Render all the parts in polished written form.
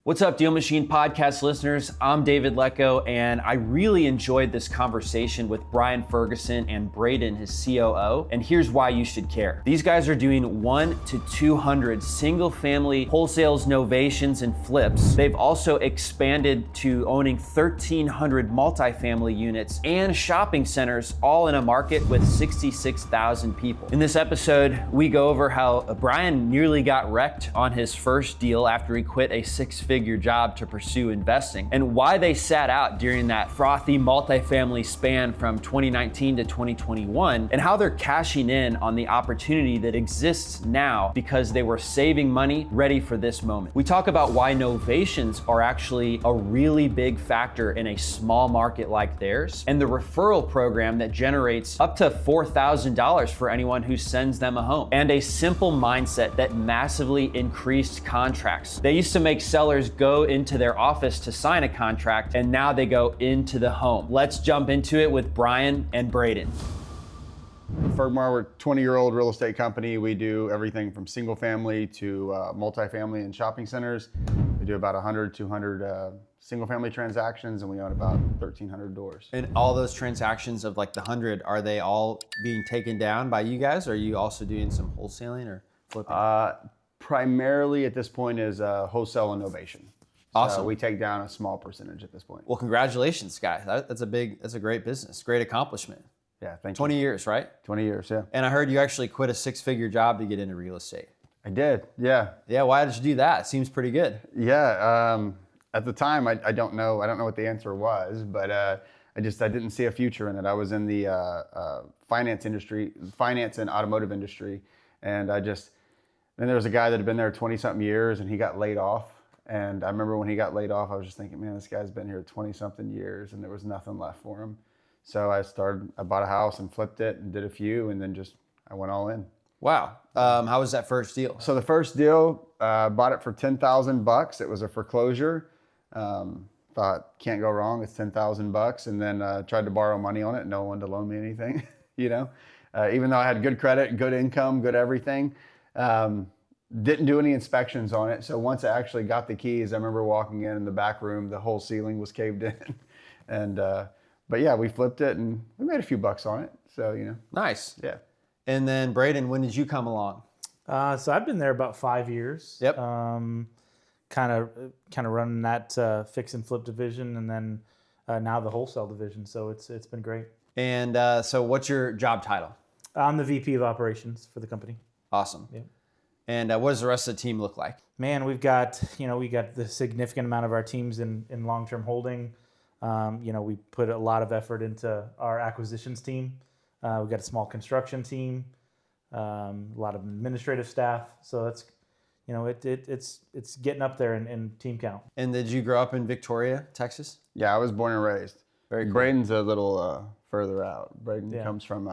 What's up, DealMachine podcast listeners? I'm David Lecco, and I really enjoyed this conversation with Brian Ferguson and Brayden, his COO, and here's why you should care. These guys are doing 1 to 200 single-family wholesales, novations, and flips. They've also expanded to owning 1,300 multifamily units and shopping centers, all in a market with 66,000 people. In this episode, we go over how Brian nearly got wrecked on his first deal after he quit a six-figure job to pursue investing, and why they sat out during that frothy multifamily span from 2019 to 2021, and how they're cashing in on the opportunity that exists now because they were saving money ready for this moment. We talk about why novations are actually a really big factor in a small market like theirs, and the referral program that generates up to $4,000 for anyone who sends them a home, and a simple mindset that massively increased contracts. They used to make sellers go into their office to sign a contract, and now they go into the home. Let's jump into it with Brian and Brayden. Fergmar, we're a 20-year-old real estate company. We do everything from single family to multifamily and shopping centers. We do about 100, 200 single family transactions, and we own about 1,300 doors. And all those transactions of like the 100, are they all being taken down by you guys? Or are you also doing some wholesaling or flipping? Primarily at this point is wholesale and novation. Awesome. So we take down a small percentage at this point. Well, congratulations, guys. That's a great business, great accomplishment. Yeah, thank you. 20 years, right? 20 years, yeah. And I heard you actually quit a six-figure job to get into real estate. I did, yeah. Yeah, why did you do that? It seems pretty good. Yeah, at the time, I don't know what the answer was, but I didn't see a future in it. I was in the finance and automotive industry, and then there was a guy that had been there 20-something years, and he got laid off. And I remember when he got laid off, I was just thinking, man, this guy's been here 20-something years, and there was nothing left for him. So I bought a house and flipped it and did a few, and then I went all in. Wow. How was that first deal? So the first deal, bought it for $10,000. It was a foreclosure. Thought, can't go wrong. It's $10,000. And then tried to borrow money on it. No one to loan me anything, even though I had good credit, good income, good everything. Didn't do any inspections on it. So once I actually got the keys, I remember walking in the back room, the whole ceiling was caved in. But yeah, we flipped it and we made a few bucks on it. So, Nice. Yeah. And then Brayden, when did you come along? So I've been there about 5 years. Yep. Kind of running that fix and flip division, and then now the wholesale division. So it's been great. And so what's your job title? I'm the VP of operations for the company. Awesome. Yeah. And what does the rest of the team look like? Man, we got the significant amount of our teams in long-term holding. We put a lot of effort into our acquisitions team. We've got a small construction team, a lot of administrative staff. So that's, it's getting up there in team count. And did you grow up in Victoria, Texas? Yeah, I was born and raised. Very cool. Brayden's a little further out. Brayden comes from...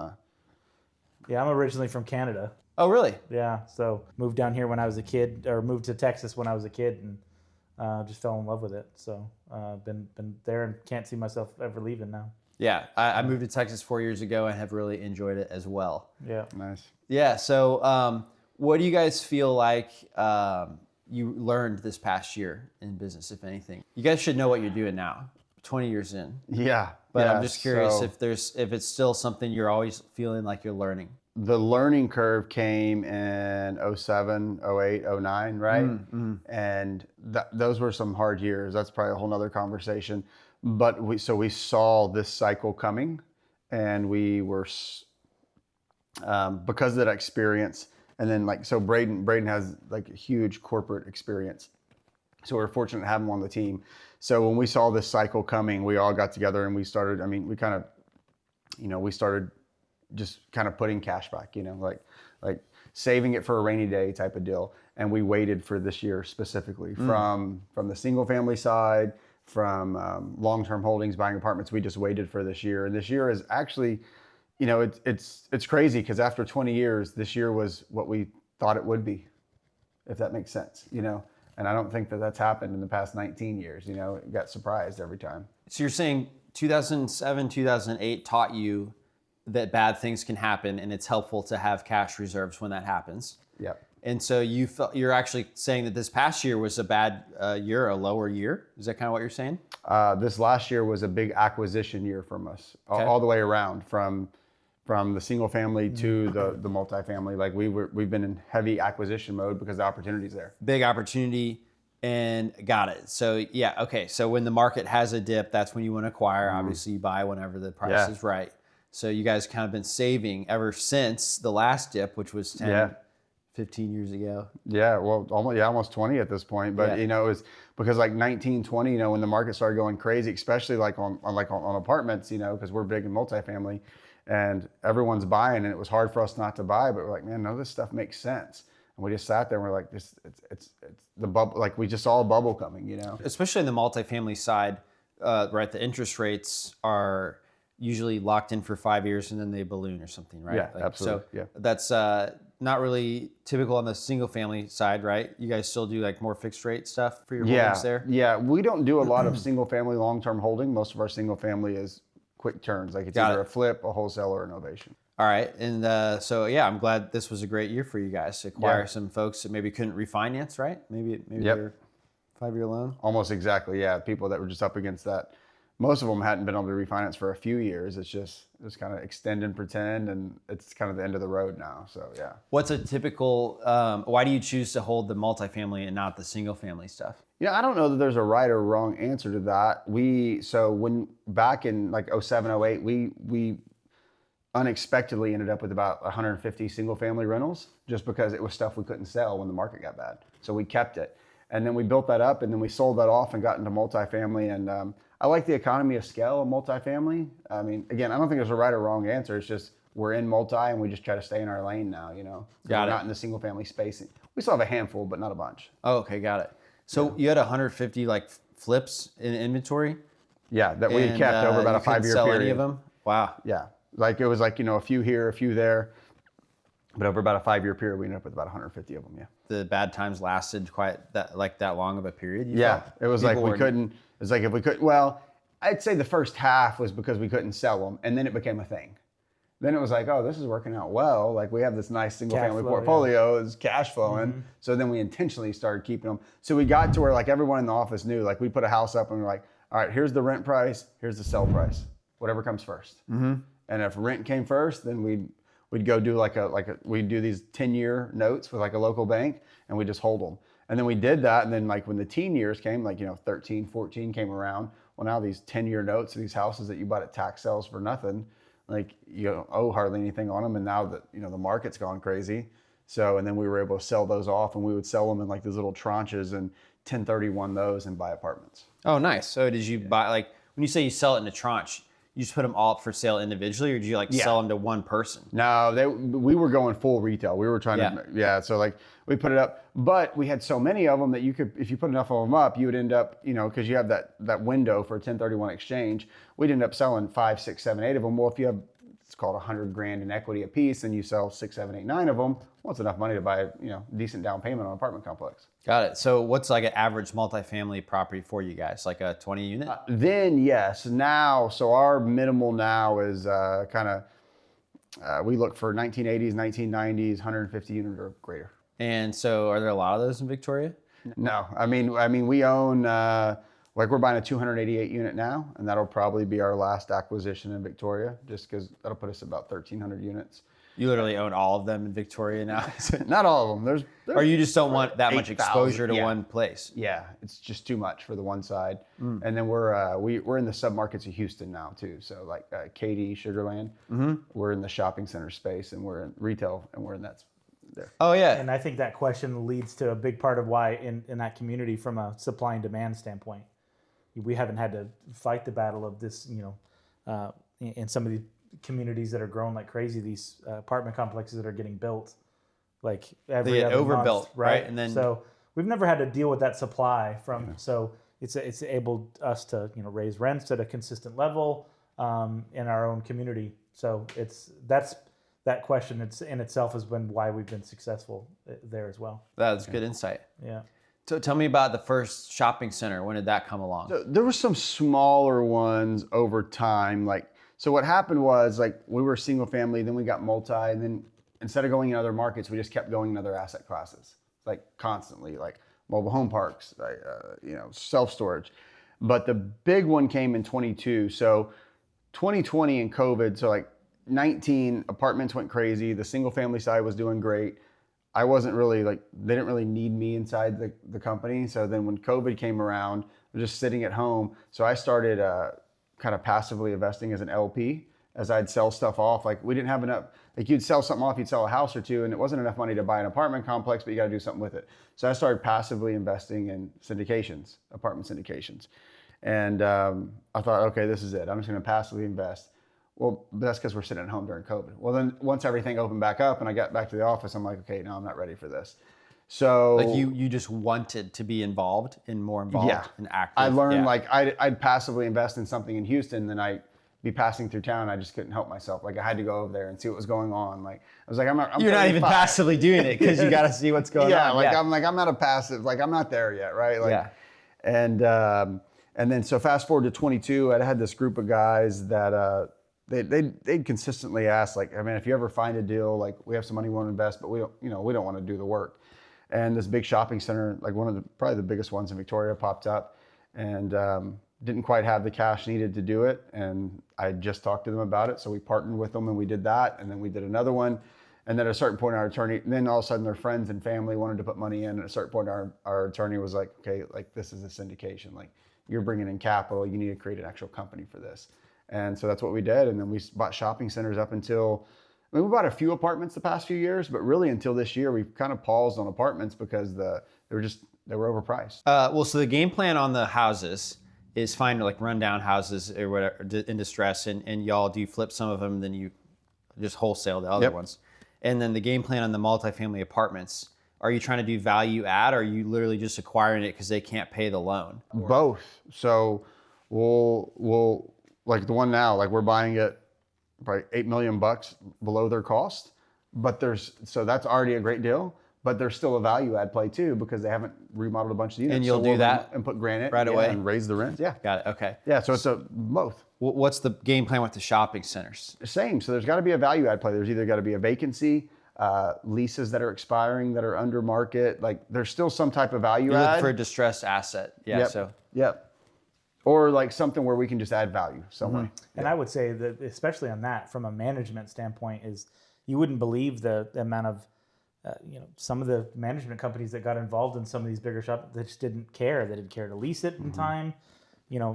Yeah, I'm originally from Canada. Oh, really? Yeah, so moved down here when I was a kid, or moved to Texas when I was a kid, and just fell in love with it. So been there and can't see myself ever leaving now. Yeah, I moved to Texas 4 years ago and have really enjoyed it as well. Yeah. Nice. Yeah, so what do you guys feel like you learned this past year in business, if anything? You guys should know what you're doing now, 20 years in. Yeah. But I'm just curious if it's still something you're always feeling like you're learning. The learning curve came in 07, 08, 09, right? Mm-hmm. And those were some hard years. That's probably a whole nother conversation. But we saw this cycle coming, and we were, because of that experience, and then Brayden has like a huge corporate experience. So we're fortunate to have him on the team. So when we saw this cycle coming, we all got together and we started, we started just kind of putting cash back, like saving it for a rainy day type of deal. And we waited for this year specifically from the single family side, from long-term holdings, buying apartments. We just waited for this year. And this year is actually, it's crazy because after 20 years, this year was what we thought it would be, if that makes sense, And I don't think that's happened in the past 19 years, got surprised every time. So you're saying 2007, 2008 taught you that bad things can happen and it's helpful to have cash reserves when that happens. Yep. And so you're actually saying that this past year was a bad year, a lower year. Is that kind of what you're saying? This last year was a big acquisition year from us, Okay. all the way around, from the single family to the multifamily. Like we've been in heavy acquisition mode because the opportunity's there. Big opportunity, and got it. So yeah, okay. So when the market has a dip, that's when you want to acquire. Obviously, you buy whenever the price is right. So you guys kind of been saving ever since the last dip, which was 10, 15 years ago. Yeah, well, almost 20 at this point. But it was because like 19, 20, when the market started going crazy, especially like on apartments, because we're big in multifamily, and everyone's buying, and it was hard for us not to buy. But we're like, man, no, this stuff makes sense. And we just sat there and we're like, it's the bubble. Like we just saw a bubble coming, Especially in the multifamily side, right? The interest rates are usually locked in for 5 years and then they balloon or something, right? Yeah, absolutely. So that's not really typical on the single family side, right? You guys still do like more fixed rate stuff for your holdings there? Yeah, we don't do a lot of single family long-term holding. Most of our single family is quick turns. Like it's either a flip, a wholesale, or a novation. All right. And so, I'm glad this was a great year for you guys to acquire some folks that maybe couldn't refinance, right? Maybe they're 5-year loan. Almost exactly. Yeah. People that were just up against that. Most of them hadn't been able to refinance for a few years. It's just kind of extend and pretend, and it's kind of the end of the road now. So yeah. What's a typical? Why do you choose to hold the multifamily and not the single family stuff? I don't know that there's a right or wrong answer to that. When back in like 07, 08, we unexpectedly ended up with about 150 single family rentals just because it was stuff we couldn't sell when the market got bad. So we kept it, and then we built that up, and then we sold that off and got into multifamily. And I like the economy of scale of multifamily. I mean, again, I don't think there's a right or wrong answer. It's just we're in multi and we just try to stay in our lane now, We're not in the single family space. We still have a handful, but not a bunch. Oh, okay, got it. So you had 150 like flips in inventory? Yeah, that we had kept over about a 5-year sell period. Any of them? Wow. Yeah, like it was like, a few here, a few there. But over about a 5-year period, we ended up with about 150 of them, yeah. The bad times lasted quite that long of a period? It was like we couldn't, it's like if we could, well, I'd say the first half was because we couldn't sell them, and then it became a thing. Then it was like, oh, this is working out well. Like we have this nice single family portfolio, it's cash flowing. Mm-hmm. So then we intentionally started keeping them. So we got to where like everyone in the office knew, like we put a house up and we're like, all right, here's the rent price, here's the sell price, whatever comes first. Mm-hmm. And if rent came first, then we'd go do we'd do these 10-year notes with like a local bank, and we just hold them. And then we did that, and then like when the teen years came, like 13, 14 came around. Well, now these 10-year notes of these houses that you bought at tax sales for nothing, like you don't owe hardly anything on them. And now that the market's gone crazy, so and then we were able to sell those off, and we would sell them in like these little tranches and 1031 those and buy apartments. Oh, nice. So did you buy, like when you say you sell it in a tranche, you just put them all up for sale individually, or did you sell them to one person? No, we were going full retail. We were trying to, so like we put it up, but we had so many of them that you could, if you put enough of them up, you would end up, because you have that window for a 1031 exchange, we'd end up selling 5, 6, 7, 8 of them. Well, if you have, it's called $100,000 in equity a piece, and you sell 6, 7, 8, 9 of them, well, it's enough money to buy a decent down payment on an apartment complex. Got it. So what's like an average multifamily property for you guys? Like a 20 unit? Then yes. Now, so our minimal now is we look for 1980s, 1990s, 150 unit or greater. And so are there a lot of those in Victoria? No. I mean, we own, we're buying a 288 unit now, and that'll probably be our last acquisition in Victoria, just because that'll put us at about 1,300 units. You literally own all of them in Victoria now? Not all of them. There's or you just don't want that much exposure to one place? Yeah, it's just too much for the one side. And then we're in the submarkets of Houston now too. So like Katy, Sugar Land, we're in the shopping center space, and we're in retail, and we're in that there. Oh yeah. And I think that question leads to a big part of why in that community, from a supply and demand standpoint, we haven't had to fight the battle of this, in some of the communities that are growing like crazy, these apartment complexes that are getting built like every other overbuilt month, right? And then so we've never had to deal with that supply from so it's enabled us to raise rents at a consistent level in our own community. So that question in itself has been why we've been successful there as well. That's good insight. Yeah. So tell me about the first shopping center. When did that come along? So there were some smaller ones over time. So what happened was, like, we were single family, then we got multi, and then instead of going in other markets, we just kept going in other asset classes, like constantly, like mobile home parks, like, self-storage. But the big one came in 22. So 2020 and COVID, so like 19 apartments went crazy. The single family side was doing great. I wasn't really they didn't really need me inside the company. So then when COVID came around, I was just sitting at home. So I started kind of passively investing as an LP as I'd sell stuff off. Like we didn't have enough, like you'd sell something off, you'd sell a house or two, and it wasn't enough money to buy an apartment complex, but you got to do something with it. So I started passively investing in syndications, apartment syndications. And I thought, okay, this is it. I'm just going to passively invest. Well, that's because we're sitting at home during COVID. Well, then once everything opened back up and I got back to the office, I'm like, okay, no, I'm not ready for this. So like you just wanted to be involved and more involved and active. I learned I'd passively invest in something in Houston, then I'd be passing through town. I just couldn't help myself. Like I had to go over there and see what was going on. Like I was like, I'm You're not even passively doing it because you got to see what's going on. I'm not a passive. Like I'm not there yet, right? Like, and then so fast forward to 22, I had this group of guys that they'd consistently ask, like, I mean, if you ever find a deal, like we have some money we want to invest, but we don't want to do the work. And this big shopping center, like probably the biggest ones in Victoria, popped up, and didn't quite have the cash needed to do it. And I just talked to them about it, so we partnered with them and we did that, and then we did another one. And then at a certain point, our attorney, and then all of a sudden their friends and family wanted to put money in. And at a certain point, our attorney was like, okay, like this is a syndication, like you're bringing in capital, you need to create an actual company for this. And so that's what we did. And then we bought shopping centers up until, we bought a few apartments the past few years, but really until this year, we've kind of paused on apartments because they were overpriced. So the game plan on the houses is find like rundown houses or whatever in distress, and y'all do flip some of them, then you just wholesale the other ones. And then the game plan on the multifamily apartments, are you trying to do value add, or are you literally just acquiring it because they can't pay the loan? Both. So we'll like the one now, like we're buying it probably $8 million below their cost, but so that's already a great deal, but there's still a value add play too, because they haven't remodeled a bunch of units. And you'll do that and put granite right away and raise the rent. Yeah. Got it. Okay. Yeah. So it's both. What's the game plan with the shopping centers? Same. So there's got to be a value add play. There's either got to be a vacancy, leases that are expiring that are under market. Like there's still some type of value You add. look for a distressed asset. Yeah. Yep. Or like something where we can just add value somewhere. Mm-hmm. And I would say that, especially on that, from a management standpoint, is you wouldn't believe the amount of, some of the management companies that got involved in some of these bigger shops that just didn't care. They didn't care to lease it in time.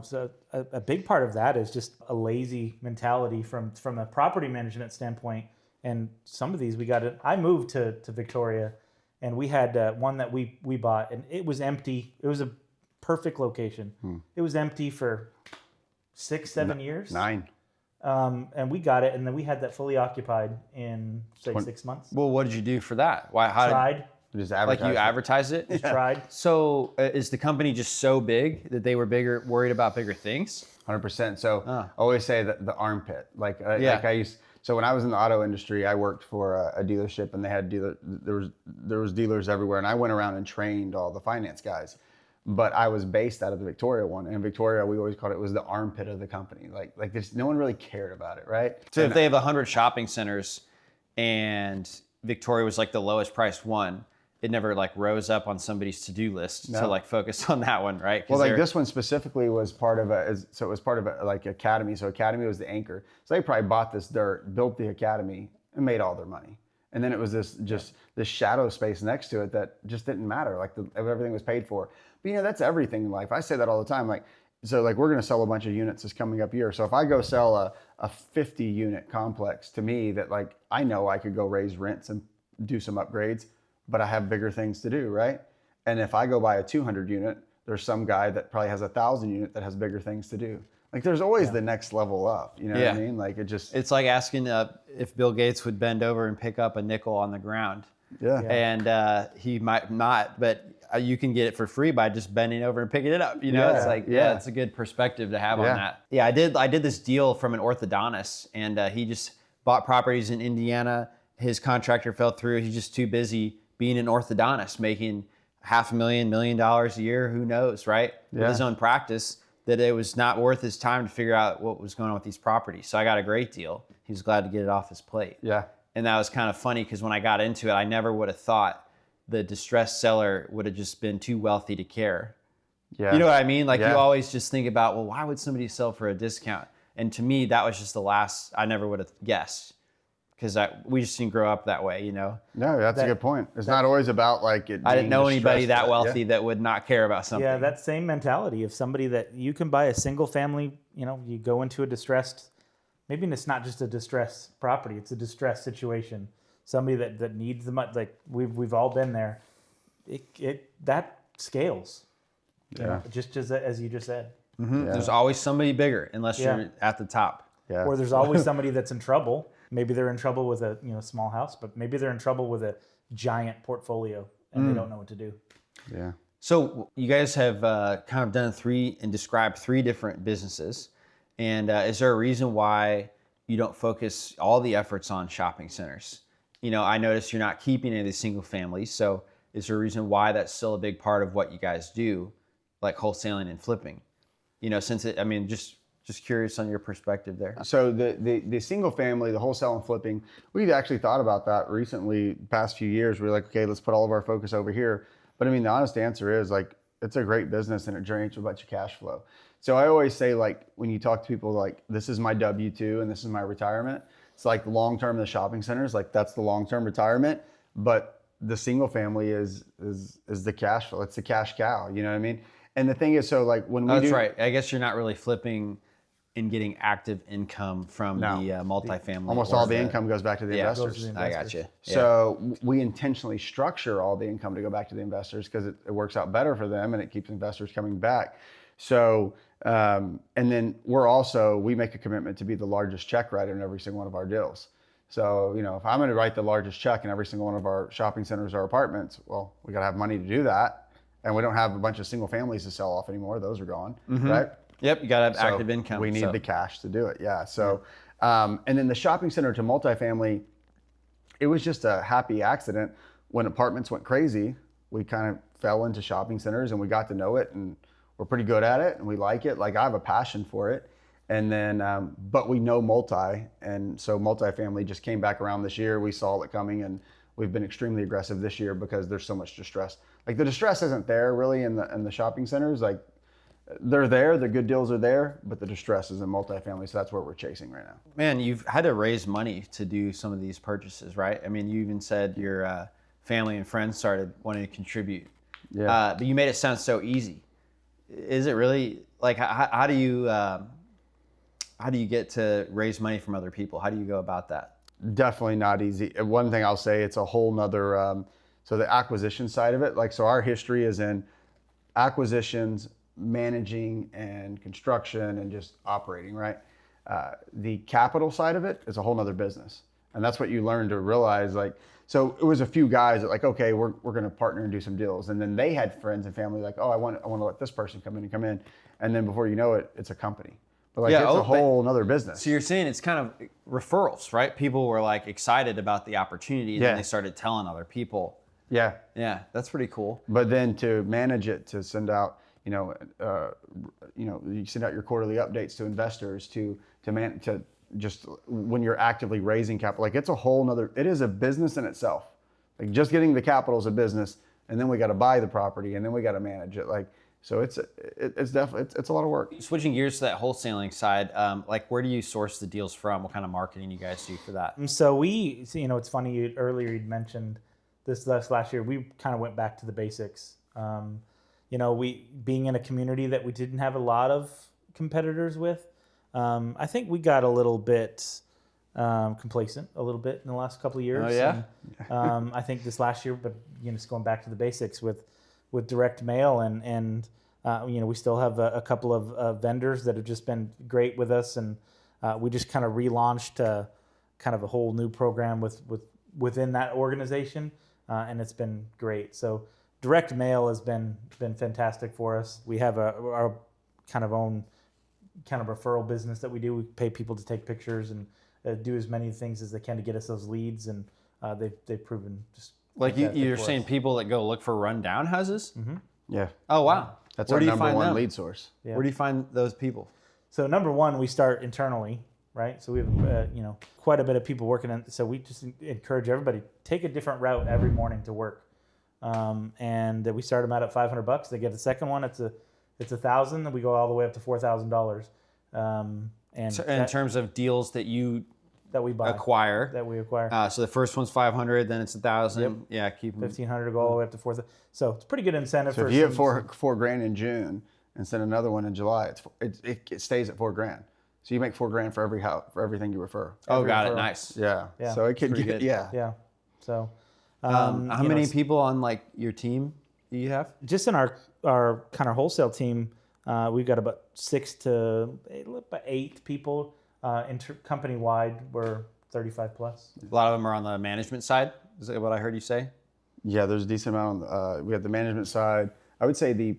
So a big part of that is just a lazy mentality from a property management standpoint. And some of these I moved to Victoria, and we had one that we bought, and it was empty. It was a perfect location. It was empty for 6-7 years. 9. And we got it, and then we had that fully occupied in 6 months. Well, what did you do for that? Tried. Just advertise. Like you advertised it? Just tried. So is the company just so big that they were worried about bigger things? 100%. So I always say that the armpit, so when I was in the auto industry, I worked for a dealership, and they had there was dealers everywhere, and I went around and trained all the finance guys. But I was based out of the Victoria one. And in Victoria, we always called it was the armpit of the company. Like there's no one really cared about it, right? So if they have 100 shopping centers and Victoria was like the lowest priced one, it never like rose up on somebody's to-do list to like focus on that one, right? Well, like this one specifically was part of it was part of like Academy. So Academy was the anchor. So they probably bought this dirt, built the Academy, and made all their money. And then it was this shadow space next to it that just didn't matter. Like everything was paid for. But that's everything in life. I say that all the time. Like we're going to sell a bunch of units this coming up year. So if I go sell a 50 unit complex, to me that like I know I could go raise rents and do some upgrades, but I have bigger things to do, right? And if I go buy a 200 unit, there's some guy that probably has 1,000 unit that has bigger things to do. Like there's always the next level up, you know what I mean? Like it's like asking if Bill Gates would bend over and pick up a nickel on the ground. Yeah. And he might not, but you can get it for free by just bending over and picking it up. It's like, it's a good perspective to have on that. Yeah, I did this deal from an orthodontist, and he just bought properties in Indiana. His contractor fell through. He's just too busy being an orthodontist, making $500,000, $1 million a year. Who knows, right? With his own practice, that it was not worth his time to figure out what was going on with these properties. So I got a great deal. He was glad to get it off his plate. Yeah. And that was kind of funny because when I got into it, I never would have thought the distressed seller would have just been too wealthy to care. Yeah. You know what I mean? Like Yeah. you always just think about, well, why would somebody sell for a discount? And to me, that was just the last, I never would have guessed because we just didn't grow up that way, you know? No, that's a good point. It's not always about like it. I didn't know anybody distressed, that wealthy yeah. that would not care about something. Yeah, that same mentality of somebody that you can buy a single family, you know, you go into a distressed, maybe it's not just a distressed property, it's a distressed situation. Somebody that needs the money, like we've all been there. That scales. You know, just as you just said. Mm-hmm. Yeah. There's always somebody bigger unless you're at the top. Yeah. Or there's always somebody that's in trouble. Maybe they're in trouble with a small house, but maybe they're in trouble with a giant portfolio and they don't know what to do. Yeah. So you guys have kind of done described three different businesses. And is there a reason why you don't focus all the efforts on shopping centers? You know, I noticed you're not keeping any of these single families. So is there a reason why that's still a big part of what you guys do, like wholesaling and flipping? You know, just curious on your perspective there. So the single family, the wholesale and flipping, we've actually thought about that recently, past few years. We're like, okay, let's put all of our focus over here. But I mean, the honest answer is like, it's a great business and it generates a bunch of cash flow. So I always say, like, when you talk to people, like, this is my W-2 and this is my retirement. It's like long-term, the shopping centers, like that's the long-term retirement. But the single family is the cash flow. It's the cash cow. You know what I mean? And the thing is, so like when we that's right. I guess you're not really flipping and getting active income from the multifamily. Almost all the income goes back to the investors. I got you. So we intentionally structure all the income to go back to the investors because it works out better for them and it keeps investors coming back. So, and then we make a commitment to be the largest check writer in every single one of our deals. So, you know, if I'm going to write the largest check in every single one of our shopping centers or apartments, well, we got to have money to do that. And we don't have a bunch of single families to sell off anymore. Those are gone, right? Yep, you got to have active income. We need the cash to do it, yeah. So, and then the shopping center to multifamily, it was just a happy accident. When apartments went crazy, we kind of fell into shopping centers and we got to know it and we're pretty good at it and we like it. Like I have a passion for it. And then, but we know and so multifamily just came back around this year. We saw it coming and we've been extremely aggressive this year because there's so much distress. Like the distress isn't there really in the shopping centers. Like they're there, the good deals are there, but the distress is in multifamily. So that's what we're chasing right now. Man, you've had to raise money to do some of these purchases, right? I mean, you even said your family and friends started wanting to contribute. Yeah. But you made it sound so easy. Is it really like how do you get to raise money from other people? How do you go about that? Definitely not easy. One thing I'll say, it's a whole nother, so the acquisition side of it, like, so our history is in acquisitions, managing and construction and just operating, right? The capital side of it is a whole nother business. And that's what you learn to realize, like, so it was a few guys that like, okay, we're going to partner and do some deals. And then they had friends and family like, oh, I want to let this person come in. And then before you know it, it's a company. But like, it's a whole nother business. So you're saying it's kind of referrals, right? People were like excited about the opportunity and then they started telling other people. Yeah. Yeah, that's pretty cool. But then to manage it, to send out, you send out your quarterly updates to investors, to just when you're actively raising capital, like it's a whole nother, it is a business in itself. Like just getting the capital is a business, and then we got to buy the property, and then we got to manage it. Like, so it's definitely, it's a lot of work. Switching gears to that wholesaling side, like where do you source the deals from? What kind of marketing you guys do for that? So it's funny, earlier you'd mentioned this last year, we kind of went back to the basics. We being in a community that we didn't have a lot of competitors with, I think we got a little bit complacent a little bit in the last couple of years. Oh yeah. And, I think this last year, but just going back to the basics with direct mail and we still have a couple of vendors that have just been great with us, and we just kind of relaunched kind of a whole new program within that organization, and it's been great. So direct mail has been fantastic for us. We have our kind of own kind of referral business that we do. We pay people to take pictures and do as many things as they can to get us those leads, and they've proven just like you're saying people that go look for rundown houses. Mm-hmm. Yeah. Oh wow. That's our number one lead source. Yeah. Where do you find those people? So number one, we start internally. right? So we have quite a bit of people working on. So we just encourage everybody take a different route every morning to work, and we start them out at $500. They get the second one. It's $1,000. And we go all the way up to $4,000. And So in terms of deals that you that we buy acquire, so the first one's 500, then it's 1,000. Yep. Yeah, keep them. 1,500 to go all the way up to 4,000. So it's a pretty good incentive. So if you have four grand in June and send another one in July, it stays at $4,000. So you make $4,000 for every house, for everything you refer. Oh, got it. Nice. Yeah. Yeah. So it could Pretty get good. Yeah. So How many people on like your team do you have? just in our kind of wholesale team, we've got about 6 to 8 people. Company wide, we're 35 plus. A lot of them are on the management side. Is that what I heard you say? Yeah, there's a decent amount we have the management side. I would say the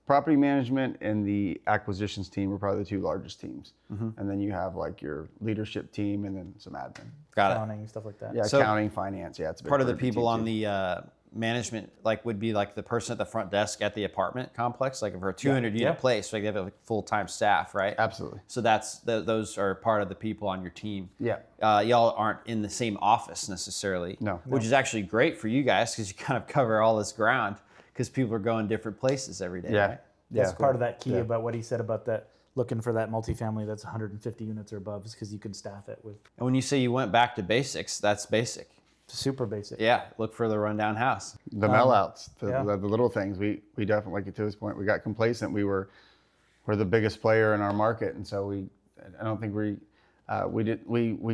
property management and the acquisitions team are probably the 2 largest teams. And then you have like your leadership team and then some admin. Got Accounting, stuff like that. Yeah, So accounting, finance. Yeah, it's a big Part of the team people on too. the management would be like the person at the front desk at the apartment complex, like for a 200 unit place, like they have like full-time staff, right? Absolutely. So those are part of the people on your team. Yeah. Y'all aren't in the same office necessarily. No. Which is actually great for you guys because you kind of cover all this ground because people are going different places every day. Yeah. Right? That's part of that key about what he said about that, looking for that multifamily that's 150 units or above, is because you can staff it with And when you say you went back to basics, that's basic. super basic. Yeah. Look for the rundown house. The mail-outs, the yeah. little things. We definitely, like to his point, we got complacent. We're the biggest player in our market, and so I don't think we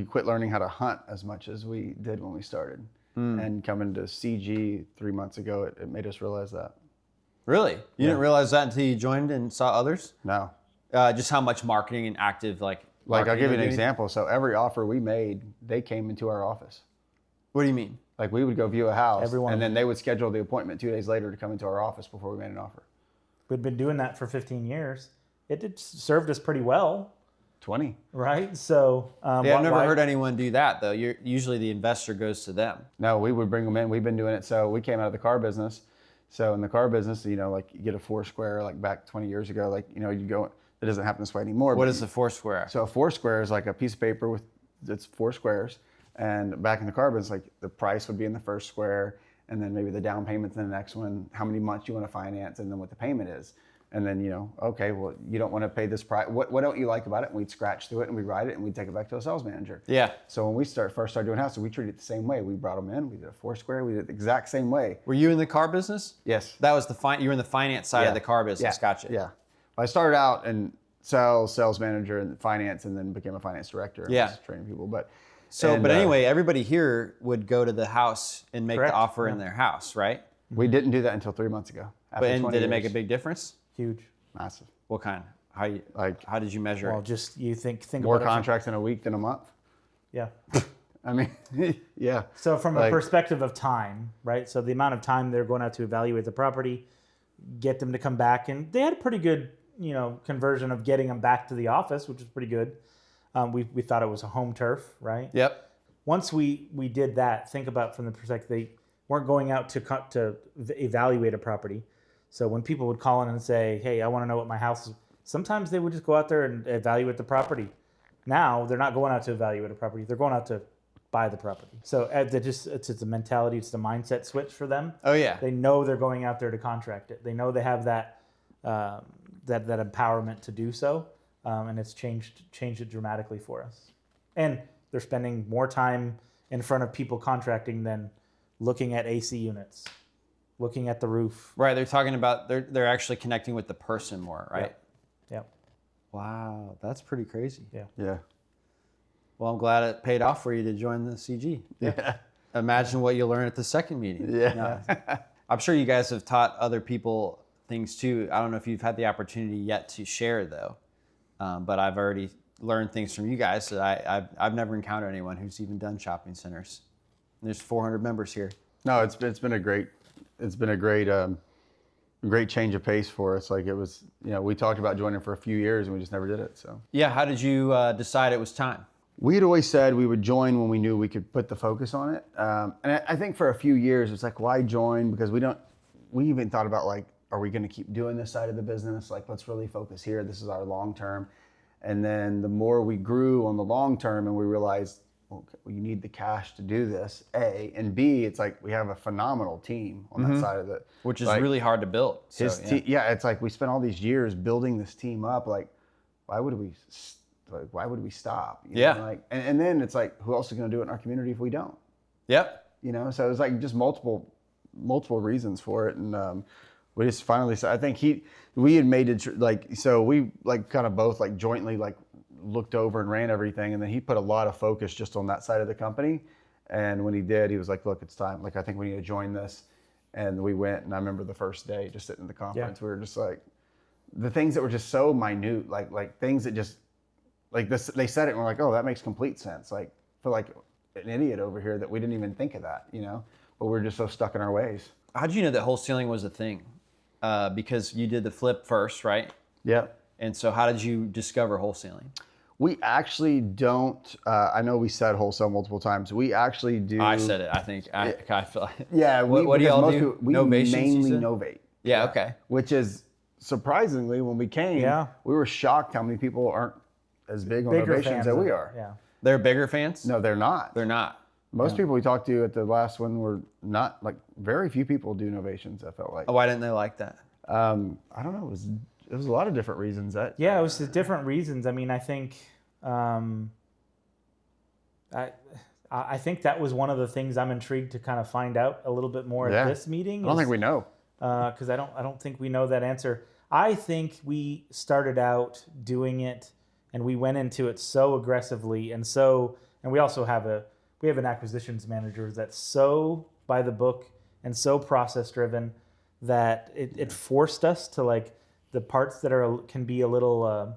quit learning how to hunt as much as we did when we started. And coming to CG 3 months ago, it made us realize that. Really? You didn't realize that until you joined and saw others? No. Just how much marketing and active I'll marketing give you you're an doing? example. So every offer we made, they came into our office. What do you mean? Like we would go view a house, Everyone. and then they would schedule the appointment 2 days later to come into our office before we made an offer. We've been doing that for 15 years. It served us pretty well, 20. right? So I've never heard anyone do that though. Usually the investor goes to them. No, we would bring them in. We've been doing it. So we came out of the car business. So in the car business, like you get a Foursquare, like back 20 years ago, you go, it doesn't happen this way anymore. What is the Foursquare? So a Foursquare is like a piece of paper it's 4 squares. And back in the car business, like the price would be in the first square, and then maybe the down payment's in the next one, how many months you want to finance, and then what the payment is. And then, okay, well, you don't want to pay this price. What don't you like about it? And we'd scratch through it and we'd write it and we'd take it back to a sales manager. Yeah. So when we first started doing houses, we treated it the same way. We brought them in, we did a Foursquare, we did it the exact same way. Were you in the car business? Yes. That was you were in the finance side of the car business. Yeah. Gotcha. Yeah. I started out in sales manager, and finance, and then became a finance director. And was training people. But anyway, everybody here would go to the house and make Correct. the offer in their house, right? we didn't do that until 3 months ago. And did it make a big difference? huge. Massive. What kind? How did you measure Well, it? just you think More about contracts in a week than a month. Yeah. I mean, yeah. So from a perspective of time, right? So the amount of time they're going out to evaluate the property, get them to come back, and they had a pretty good, conversion of getting them back to the office, which is pretty good. We thought it was a home turf, right? Yep. Once we did that, think about from the perspective they weren't going out to evaluate a property. So when people would call in and say, "Hey, I want to know what my house is," sometimes they would just go out there and evaluate the property. Now they're not going out to evaluate a property; they're going out to buy the property. So it's a mentality, it's the mindset switch for them. Oh yeah. They know they're going out there to contract it. They know they have that that empowerment to do so, and it's changed it dramatically for us. And they're spending more time in front of people contracting than looking at AC units, looking at the roof. Right. They're talking about they're actually connecting with the person more, right? Yep. Wow, that's pretty crazy. Yeah. Well, I'm glad it paid off for you to join the CG. Yeah. Imagine what you'll learn at the second meeting. Yeah. I'm sure you guys have taught other people things too. I don't know if you've had the opportunity yet to share though, but I've already learned things from you guys. So I've never encountered anyone who's even done shopping centers. There's 400 members here. No, it's been a great great change of pace for us. Like it was, we talked about joining for a few years and we just never did it. So Yeah. How did you decide it was time? we had always said we would join when we knew we could put the focus on it. And I think for a few years it's like, why join? Because we even thought about like, are we going to keep doing this side of the business? Like, let's really focus here. This is our long term. And then the more we grew on the long term, and we realized, okay, well, you need the cash to do this, A, and B, it's like we have a phenomenal team on that side of it. Which is like, really hard to build. So, it's like we spent all these years building this team up. Like, why would we stop? You know? Like, and then it's like, who else is going to do it in our community if we don't? Yep. You know, so it was like just multiple reasons for it, and we just finally said, I think we had made it like, so we like kind of both like jointly like looked over and ran everything, and then he put a lot of focus just on that side of the company. And when he did, he was like, look, it's time. Like, I think we need to join this. And we went, and I remember the first day just sitting in the conference, we were just like, the things that were just so minute, like things that just like this, they said it and we're like, oh, that makes complete sense. Like, I feel like an idiot over here that we didn't even think of that, you know, but we're just so stuck in our ways. How'd you know that wholesaling was a thing? Because you did the flip first, right? Yep. And so how did you discover wholesaling? We actually don't, I know we said wholesale multiple times. We actually do. I said it, I think. I feel like. Yeah. What do y'all do? We Novations, mainly novate. Yeah, okay. Which is surprisingly, when we came, we were shocked how many people aren't as big on Novations as we are. Yeah. They're bigger fans? No, they're not. They're not. Most people we talked to at the last one were not, like, very few people do Novations, I felt like. Oh, why didn't they like that? I don't know. It was a lot of different reasons. It was the different reasons. I mean, I think I think that was one of the things I'm intrigued to kind of find out a little bit more at this meeting. I don't think we know. Because I don't think we know that answer. I think we started out doing it, and we went into it so aggressively, and we also have an acquisitions manager that's so by the book and so process driven that it forced us to, like, the parts that can be a little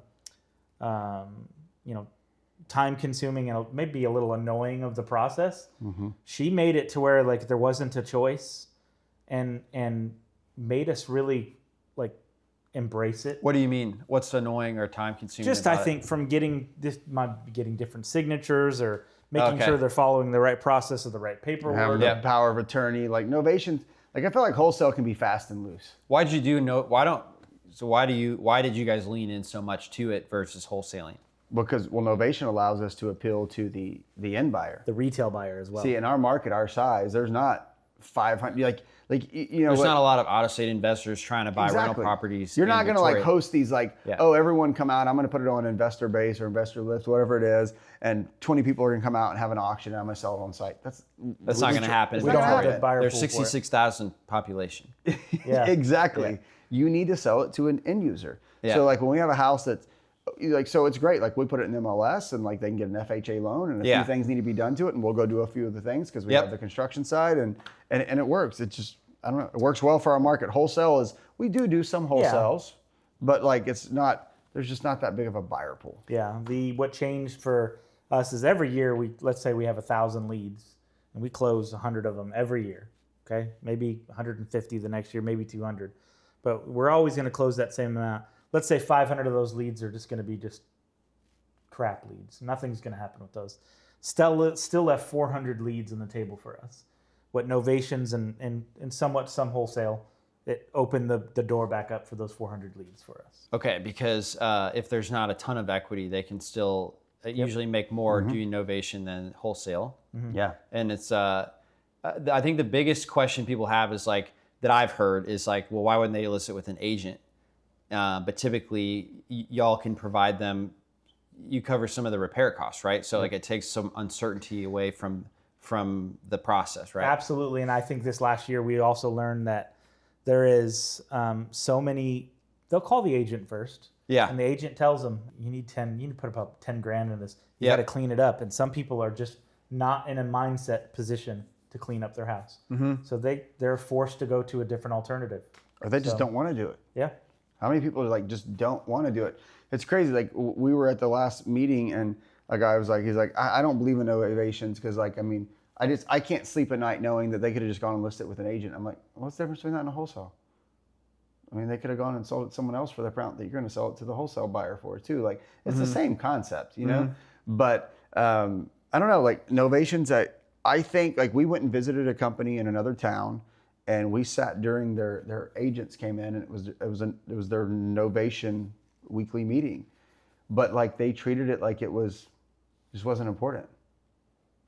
time consuming and maybe a little annoying of the process. She made it to where, like, there wasn't a choice, and made us really, like, embrace it. What do you mean? What's annoying or time consuming? Just, I think, from getting different signatures or making sure they're following the right process or the right paperwork. Having the power of attorney, like Novation. Like, I feel like wholesale can be fast and loose. Why did you guys lean in so much to it versus wholesaling? Because, Novation allows us to appeal to the end buyer, the retail buyer as well. See, in our market, our size, there's not 500 there's not a lot of out-of-state investors trying to buy rental properties. You're not going to, like, host these, like, oh, everyone come out, I'm going to put it on Investor Base or Investor Lift, whatever it is, and 20 people are going to come out and have an auction, and I'm going to sell it on site. That's not going to happen. We don't have the buyer There's pool 66,000 population. Exactly. You need to sell it to an end user. So, like, when we have a house that's, like, so it's great. Like, we put it in MLS, and, like, they can get an FHA loan, and a few things need to be done to it, and we'll go do a few of the things because we have the construction side, and it works. It's just, I don't know, it works well for our market. Wholesale is, we do some wholesales, but, like, it's not, there's just not that big of a buyer pool. Yeah. What changed for us is every year let's say we have 1,000 leads, and we close 100 of them every year. Okay, maybe 150 the next year, maybe 200, but we're always going to close that same amount. Let's say 500 of those leads are just going to be just crap leads. Nothing's going to happen with those. Still left 400 leads on the table for us. What Novations and somewhat some wholesale, it opened the door back up for those 400 leads for us. Okay, because if there's not a ton of equity, they can still usually make more doing Novation than wholesale. Yeah. And it's, I think the biggest question people have is, like, that I've heard is, like, well, why wouldn't they list it with an agent? But typically, y'all can provide them. You cover some of the repair costs, right? So, like, it takes some uncertainty away from the process, right? Absolutely, and I think this last year we also learned that there is so many. They'll call the agent first, and the agent tells them, you need to put about 10 grand in this. You got to clean it up, and some people are just not in a mindset position to clean up their house, so they're forced to go to a different alternative, or they just don't want to do it. Yeah. How many people like just don't want to do it? It's crazy. Like, we were at the last meeting, and a guy was like, he's like, I don't believe in Novations because, like, I mean, I can't sleep at night knowing that they could have just gone and listed it with an agent. I'm like, what's the difference between that and a wholesale? I mean, they could have gone and sold it to someone else for the amount that you're going to sell it to the wholesale buyer for too. Like, it's the same concept, you know? But I don't know, like, Novations, I think, like, we went and visited a company in another town, and we sat during their agents came in, and it was their Novation weekly meeting. but like they treated it like it was just wasn't important.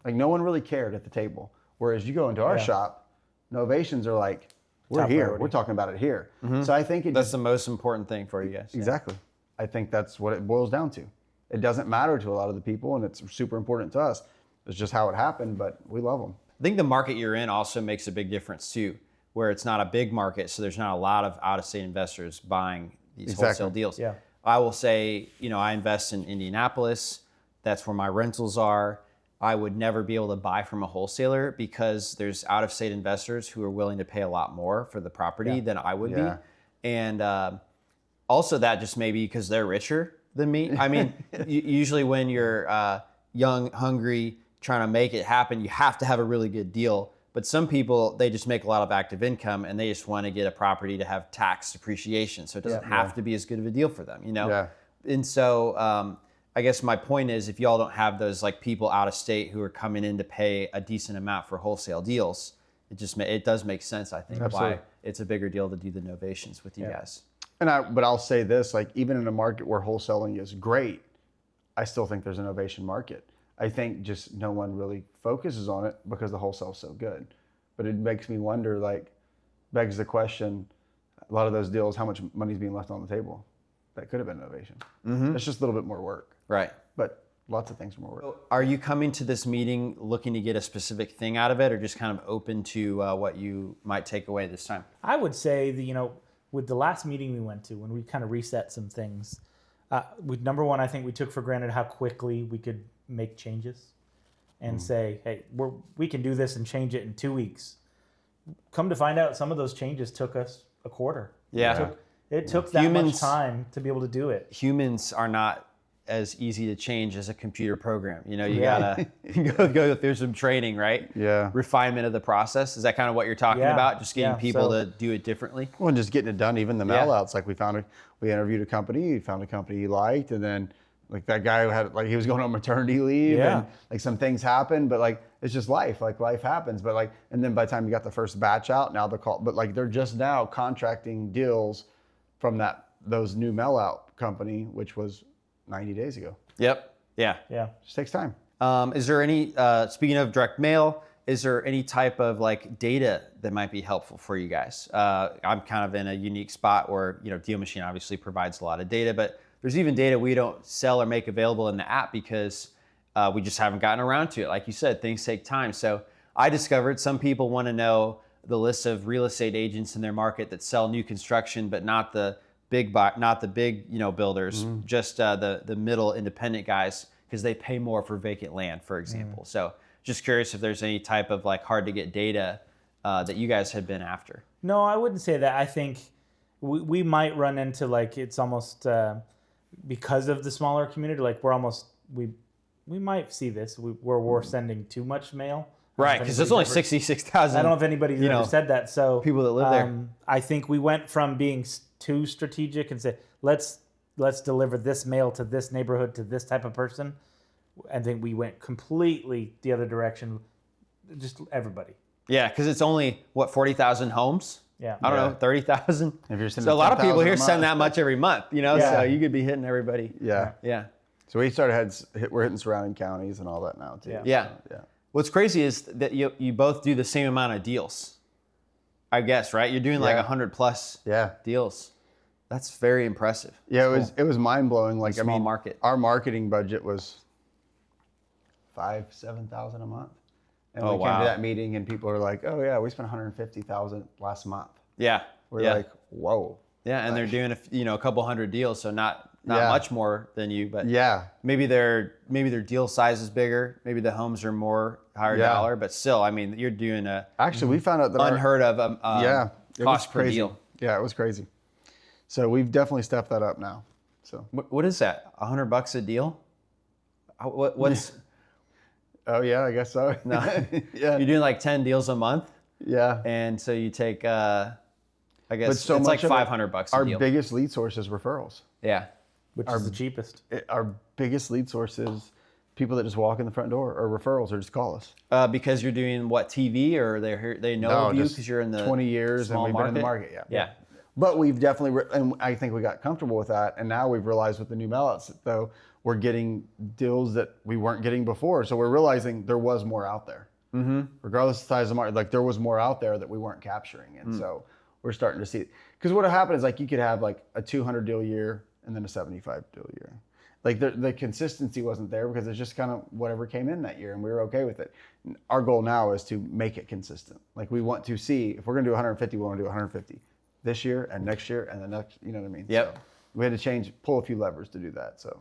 Like no one really cared at the table. Whereas you go into our shop, Novations are like, we're Top here. priority. We're talking about it here. So I think That's the most important thing for you guys. exactly. I think that's what it boils down to. It doesn't matter to a lot of the people, and it's super important to us. It's just how it happened, but we love them. I think the market you're in also makes a big difference too, where it's not a big market, so there's not a lot of out-of-state investors buying these wholesale deals. Yeah. I will say, I invest in Indianapolis. That's where my rentals are. I would never be able to buy from a wholesaler because there's out-of-state investors who are willing to pay a lot more for the property than I would be. And also that just maybe because they're richer than me. I mean, usually when you're young, hungry, trying to make it happen, you have to have a really good deal. But some people, they just make a lot of active income and they just want to get a property to have tax depreciation. So it doesn't have to be as good of a deal for them, Yeah. And so I guess my point is if y'all don't have those like people out of state who are coming in to pay a decent amount for wholesale deals, it does make sense, I think, Absolutely. why it's a bigger deal to do the novations with you guys. But I'll say this, like even in a market where wholesaling is great, I still think there's an innovation market. I think just no one really focuses on it because the wholesale's so good. But it makes me wonder, like, begs the question, a lot of those deals, how much money's being left on the table? That could have been innovation. It's just a little bit more work. Right. But lots of things are more work. Are you coming to this meeting looking to get a specific thing out of it or just kind of open to what you might take away this time? I would say that, with the last meeting we went to, when we kind of reset some things, number one, I think we took for granted how quickly we could make changes and say, hey, we can do this and change it in 2 weeks. Come to find out, some of those changes took us a quarter. Yeah. It took that much time to be able to do it. Humans are not as easy to change as a computer program. You gotta go through some training, right? Yeah. Refinement of the process. Is that kind of what you're talking about? Just getting people to do it differently? Well, and just getting it done, even the mail outs. Like we interviewed a company, he found a company he liked, and then like that guy he was going on maternity leave and like some things happened, but like it's just life. Like life happens. But like, and then by the time you got the first batch out, now but like they're just now contracting deals from those new mail out company, which was 90 days ago. Yep. Yeah. Yeah. Just takes time. Is there any, speaking of direct mail, is there any type of like data that might be helpful for you guys? I'm kind of in a unique spot where, DealMachine obviously provides a lot of data, but there's even data we don't sell or make available in the app because we just haven't gotten around to it. Like you said, things take time. So I discovered some people want to know the list of real estate agents in their market that sell new construction, but not the big builders, just the middle independent guys, because they pay more for vacant land, for example. So just curious if there's any type of like hard to get data that you guys have been after. No, I wouldn't say that. I think we might run into like it's almost because of the smaller community. Like we might see this where we're sending too much mail. Right, because there's only 66,000. I don't know if anybody's ever said that. So people that live there. I think we went from being too strategic and said, let's deliver this mail to this neighborhood to this type of person. And then we went completely the other direction, just everybody. Yeah, because it's only, 40,000 homes? Yeah. I don't know, 30,000? If you're So a lot of people here send that much every month, Yeah. So you could be hitting everybody. Yeah. Yeah. So we're hitting surrounding counties and all that now too. Yeah. So, yeah. What's crazy is that you both do the same amount of deals, I guess, right? You're doing like 100 plus deals. That's very impressive. Yeah, it was mind blowing. Like Small market. Our marketing budget was $7,000 a month, and we came to that meeting and people are like, "Oh yeah, we spent $150,000 last month." Yeah, we're like, "Whoa." Yeah, and they're doing a couple hundred deals, so not much more than you, but maybe their deal size is bigger, maybe the homes are more higher dollar, but still, I mean, you're doing actually we found out that unheard of cost per crazy. deal. Yeah, it was crazy. So we've definitely stepped that up now. So what is that? $100 a deal? What's? Oh yeah, I guess so. No. Yeah, You're doing like 10 deals a month. Yeah, and so you take I guess but so it's like much $500 a deal. Our biggest lead source is referrals. Yeah. Which is the cheapest. Our biggest lead source is people that just walk in the front door, or referrals, or just call us. Because you're doing TV, or they know of you because you're in the 20 years and we've been in the market. Yeah. But we've definitely, and I think we got comfortable with that. And now we've realized with the new mailouts, though, we're getting deals that we weren't getting before. So we're realizing there was more out there. Mm-hmm. Regardless of the size of the market, like there was more out there that we weren't capturing. And so we're starting to see it. Because what happened is like you could have like a 200 deal year and then a 75 deal year. Like the consistency wasn't there because it's just kind of whatever came in that year and we were okay with it. Our goal now is to make it consistent. Like we want to see, if we're going to do 150, we want to do 150 this year and next year and the next, you know what I mean? Yep. So we had to pull a few levers to do that. So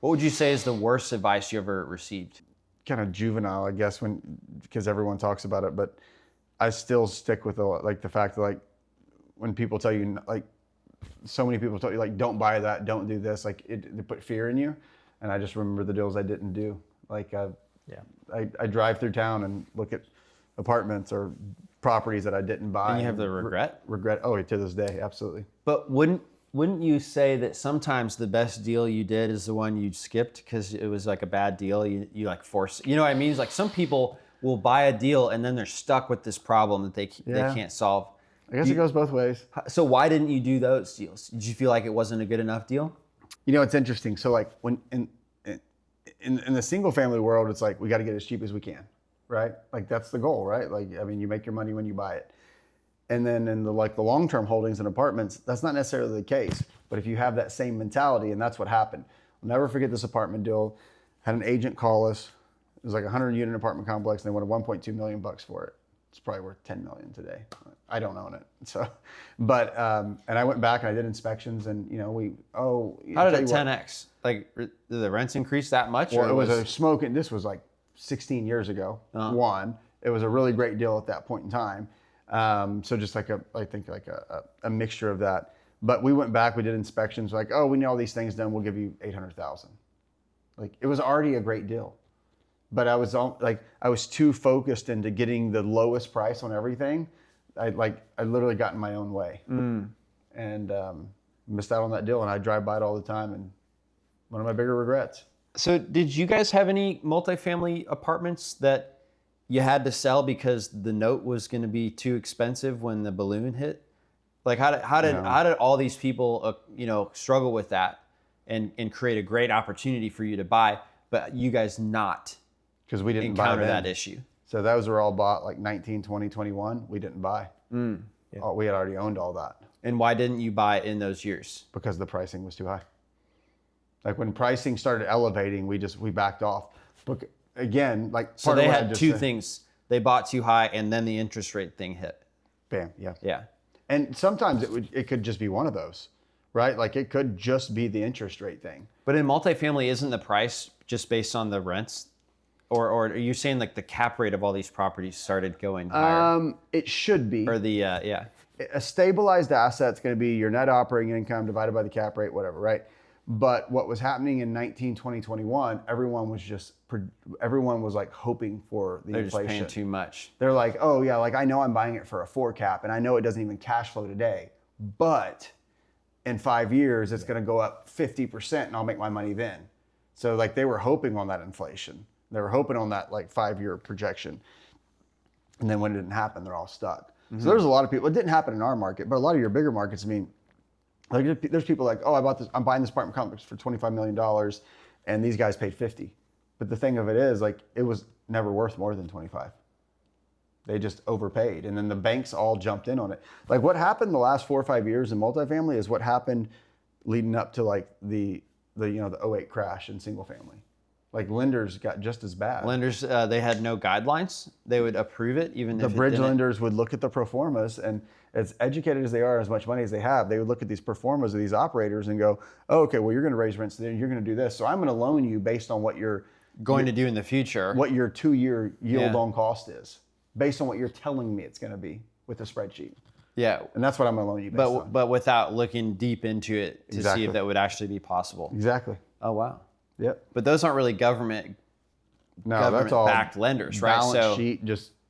What would you say is the worst advice you ever received? kind of juvenile, I guess, because everyone talks about it, but I still stick with the fact that like when people tell you, like so many people tell you like, don't buy that, don't do this, like they put fear in you. And I just remember the deals I didn't do. Like I drive through town and look at apartments or properties that I didn't buy. And you have the regret? Regret. Oh, to this day, absolutely. But wouldn't you say that sometimes the best deal you did is the one you skipped because it was like a bad deal? You like force, you know what I mean? It's like some people will buy a deal and then they're stuck with this problem that they can't solve. I guess it goes both ways. So why didn't you do those deals? Did you feel like it wasn't a good enough deal? You know, it's interesting. So like when in the single family world, it's like we got to get as cheap as we can, right? Like that's the goal, right? Like I mean, you make your money when you buy it. And then in the long-term holdings and apartments, that's not necessarily the case. But if you have that same mentality, and that's what happened. I'll never forget this apartment deal. Had an agent call us. It was like a 100-unit apartment complex, and they wanted $1.2 million for it. It's probably worth $10 million today. I don't own it. So, but and I went back and I did inspections, and you know How did it 10x? Like did the rents increase that much? Well, it was a smoking. This was like 16 years ago. One, it was a really great deal at that point in time. So just like a mixture of that. But we went back, we did inspections, like, oh, we need all these things done, we'll give you $800,000. Like it was already a great deal. But I was too focused into getting the lowest price on everything. I literally got in my own way and missed out on that deal. And I drive by it all the time, and one of my bigger regrets. So did you guys have any multifamily apartments that you had to sell because the note was going to be too expensive when the balloon hit? Like how did all these people struggle with that and create a great opportunity for you to buy, but you guys not? Because we didn't encounter buy that issue. So those were all bought like 19, 20, 21. We didn't buy. Yeah. We had already owned all that. And why didn't you buy in those years? Because the pricing was too high. Like when pricing started elevating, we backed off. But again, like so they had two things. They bought too high, and then the interest rate thing hit. Bam. Yeah. Yeah. And sometimes it could just be one of those, right? Like it could just be the interest rate thing. But in multifamily, isn't the price just based on the rents? Or are you saying like the cap rate of all these properties started going higher? It should be. Or the, A stabilized asset's going to be your net operating income divided by the cap rate, whatever, right? But what was happening in 19, 20, 21, everyone was like hoping for the inflation. They're just paying too much. They're like, oh yeah, like I know I'm buying it for a 4 cap and I know it doesn't even cash flow today, but in 5 years, it's going to go up 50% and I'll make my money then. So like they were hoping on that inflation. They were hoping on that like 5-year projection. And then when it didn't happen, they're all stuck. Mm-hmm. So there's a lot of people, it didn't happen in our market, but a lot of your bigger markets, I mean, like there's people like, oh, I'm buying this apartment complex for $25 million and these guys paid 50. But the thing of it is like, it was never worth more than 25. They just overpaid. And then the banks all jumped in on it. Like what happened the last 4 or 5 years in multifamily is what happened leading up to like the 08 crash in single family. Like lenders got just as bad. Lenders, they had no guidelines. They would approve it even if the bridge lenders would look at the pro formas, and as educated as they are, as much money as they have, they would look at these pro formas of these operators and go, oh, okay, well, you're going to raise rents, then you're going to do this. So I'm going to loan you based on what you're going to do in the future. What your 2-year yield on cost is, based on what you're telling me it's going to be with a spreadsheet. Yeah. And that's what I'm going to loan you based on. But without looking deep into it to see if that would actually be possible. Exactly. Oh, wow. Yep. But those aren't really government that's all backed lenders, right? Balance sheet,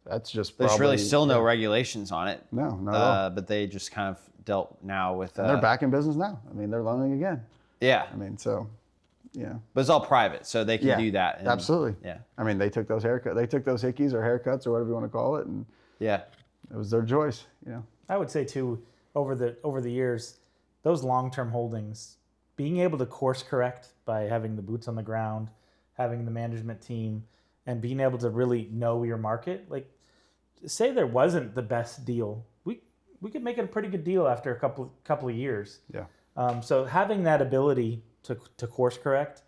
that's just there's really still no regulations on it. No, not at all. But they just kind of dealt now with. And they're back in business now. I mean, they're loaning again. Yeah. I mean, so, yeah. But it's all private, so they can do that. And, absolutely. Yeah. I mean, they took those hickeys or haircuts or whatever you want to call it, and yeah, it was their choice. I would say too, over the years, those long-term holdings, being able to course correct by having the boots on the ground, having the management team, and being able to really know your market. Like, say there wasn't the best deal, we could make it a pretty good deal after a couple of years. Yeah. So having that ability to course correct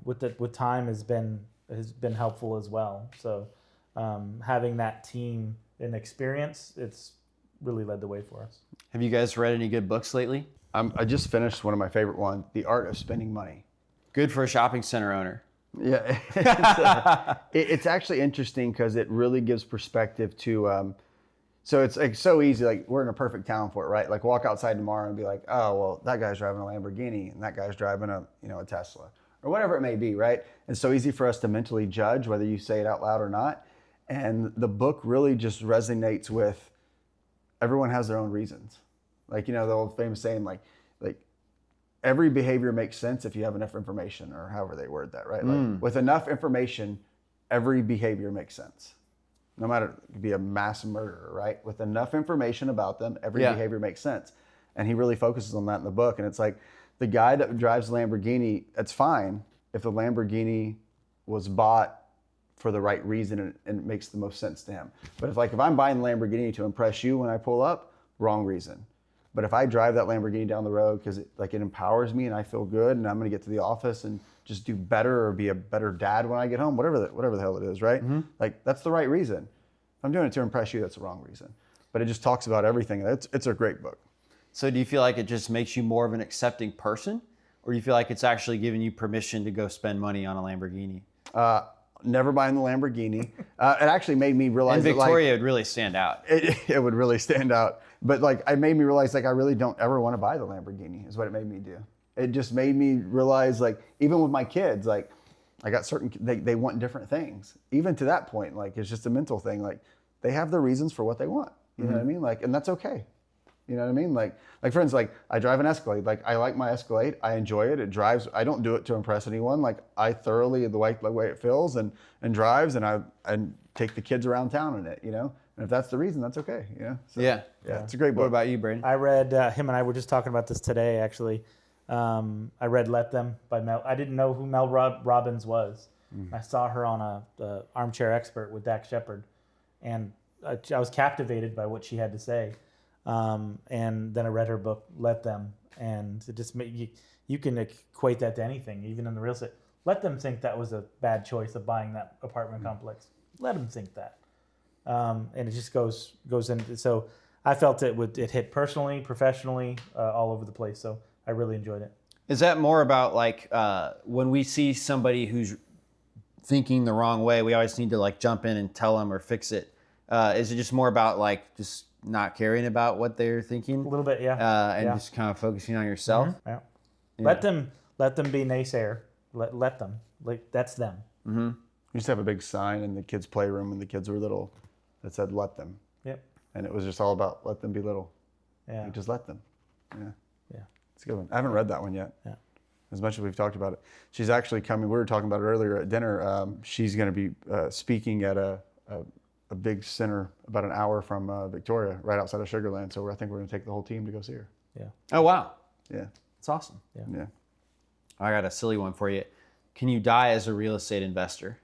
with time has been helpful as well. So having that team and experience, it's really led the way for us. Have you guys read any good books lately? I just finished one of my favorite ones, The Art of Spending Money. Good for a shopping center owner. Yeah, it's actually interesting because it really gives perspective to. So it's like so easy. Like we're in a perfect town for it, right? Like walk outside tomorrow and be like, oh well, that guy's driving a Lamborghini and that guy's driving a Tesla or whatever it may be, right? It's so easy for us to mentally judge whether you say it out loud or not. And the book really just resonates with everyone has their own reasons. Like the old famous saying, like every behavior makes sense if you have enough information, or however they word that, right? Like with enough information, every behavior makes sense. No matter, it could be a mass murderer, right? With enough information about them, every behavior makes sense. And he really focuses on that in the book. And it's like the guy that drives a Lamborghini, it's fine if the Lamborghini was bought for the right reason and it makes the most sense to him. But if I'm buying the Lamborghini to impress you when I pull up, wrong reason. But if I drive that Lamborghini down the road because it empowers me and I feel good and I'm going to get to the office and just do better or be a better dad when I get home, whatever the hell it is, right? Mm-hmm. Like that's the right reason. If I'm doing it to impress you, that's the wrong reason. But it just talks about everything. It's a great book. So do you feel like it just makes you more of an accepting person, or do you feel like it's actually giving you permission to go spend money on a Lamborghini? Never buying the Lamborghini. It actually made me realize and Victoria would really stand out. It would really stand out. But it made me realize I really don't ever want to buy the Lamborghini is what it made me do. It just made me realize even with my kids, I got they want different things. Even to that point, it's just a mental thing. They have their reasons for what they want. You know what I mean? And that's okay. You know what I mean? Like for instance, I drive an Escalade. I like my Escalade. I enjoy it. It drives. I don't do it to impress anyone. I thoroughly the way it feels and drives, and I take the kids around town in it. And if that's the reason, that's okay. So, yeah, it's a great book. What about you, Brayden? I read him and I were just talking about this today. Actually, I read "Let Them" by Mel. I didn't know who Mel Robbins was. I saw her on a Armchair Expert with Dak Shepard, and I was captivated by what she had to say. And then I read her book, Let Them, and it just made you can equate that to anything, even in the real estate. Let them think that was a bad choice of buying that apartment complex. Let them think that. And it just goes into, so I felt it hit personally, professionally, all over the place. So I really enjoyed it. Is that more about when we see somebody who's thinking the wrong way, we always need to jump in and tell them or fix it? Is it just more about just not caring about what they're thinking? A little bit, yeah. And just kind of focusing on yourself? Mm-hmm. Yeah. Let them be naysayer. Let them. That's them. Mm-hmm. We used to have a big sign in the kids' playroom when the kids were little that said, let them. Yep. And it was just all about let them be little. Yeah. Just let them. Yeah. Yeah. It's a good one. I haven't read that one yet. Yeah. As much as we've talked about it. She's actually coming, we were talking about it earlier at dinner. She's going to be speaking at a big center about an hour from Victoria, right outside of Sugar Land. So I think we're going to take the whole team to go see her. Yeah. Oh, wow. Yeah. That's awesome. Yeah. I got a silly one for you. Can you die as a real estate investor?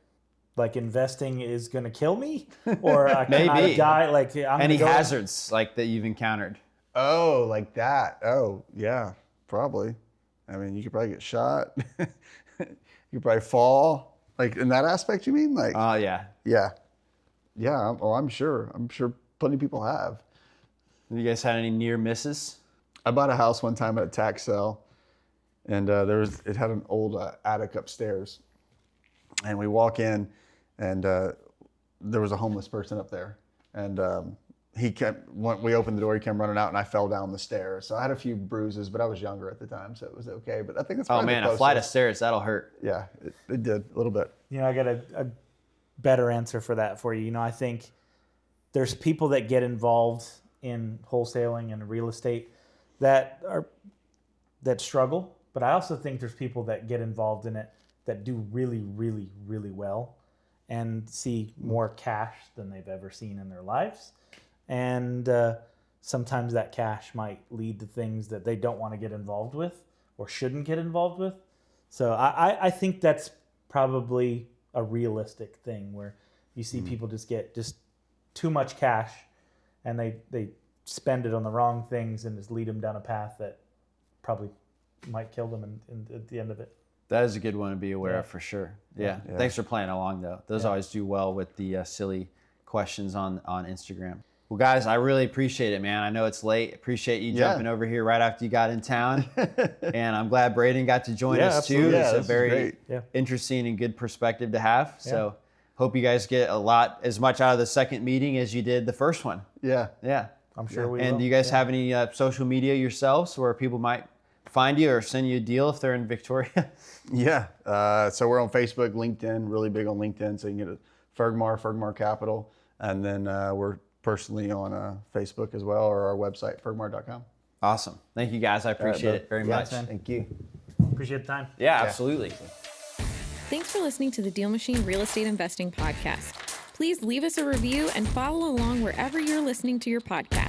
Investing is going to kill me? Or can I Maybe. die? Any hazards that you've encountered? Oh, like that. Oh, yeah, probably. I mean, you could probably get shot. You could probably fall. In that aspect, you mean? Oh, yeah. Yeah. Yeah. Oh, I'm sure. I'm sure plenty of people have. Have you guys had any near misses? I bought a house one time at a tax sale, and it had an old attic upstairs. And we walk in, and there was a homeless person up there. And when we opened the door, he came running out, and I fell down the stairs. So I had a few bruises, but I was younger at the time, so it was okay. But I think it's probably a flight of stairs, that'll hurt. Yeah, it did a little bit. I got a better answer for that for you. I think there's people that get involved in wholesaling and real estate that struggle, but I also think there's people that get involved in it that do really, really, really well and see more cash than they've ever seen in their lives. And sometimes that cash might lead to things that they don't want to get involved with or shouldn't get involved with. So I think that's probably a realistic thing where you see people just get just too much cash and they spend it on the wrong things and just lead them down a path that probably might kill them at the end of it. That is a good one to be aware of for sure. Yeah. Thanks for playing along though. Those always do well with the silly questions on Instagram. Well, guys, I really appreciate it, man. I know it's late. Appreciate you jumping over here right after you got in town. And I'm glad Brayden got to join us too. Yeah, it's a very interesting and good perspective to have. So hope you guys get as much out of the second meeting as you did the first one. Yeah. Yeah. I'm sure we will. And do you guys have any social media yourselves where people might find you or send you a deal if they're in Victoria? Yeah. So we're on Facebook, LinkedIn, really big on LinkedIn. So you can get a Fergmar Capital. And then we're personally on Facebook as well, or our website, fergmar.com. Awesome. Thank you guys. I appreciate it very much. Man. Thank you. Appreciate the time. Yeah, absolutely. Thanks for listening to the DealMachine Real Estate Investing Podcast. Please leave us a review and follow along wherever you're listening to your podcast.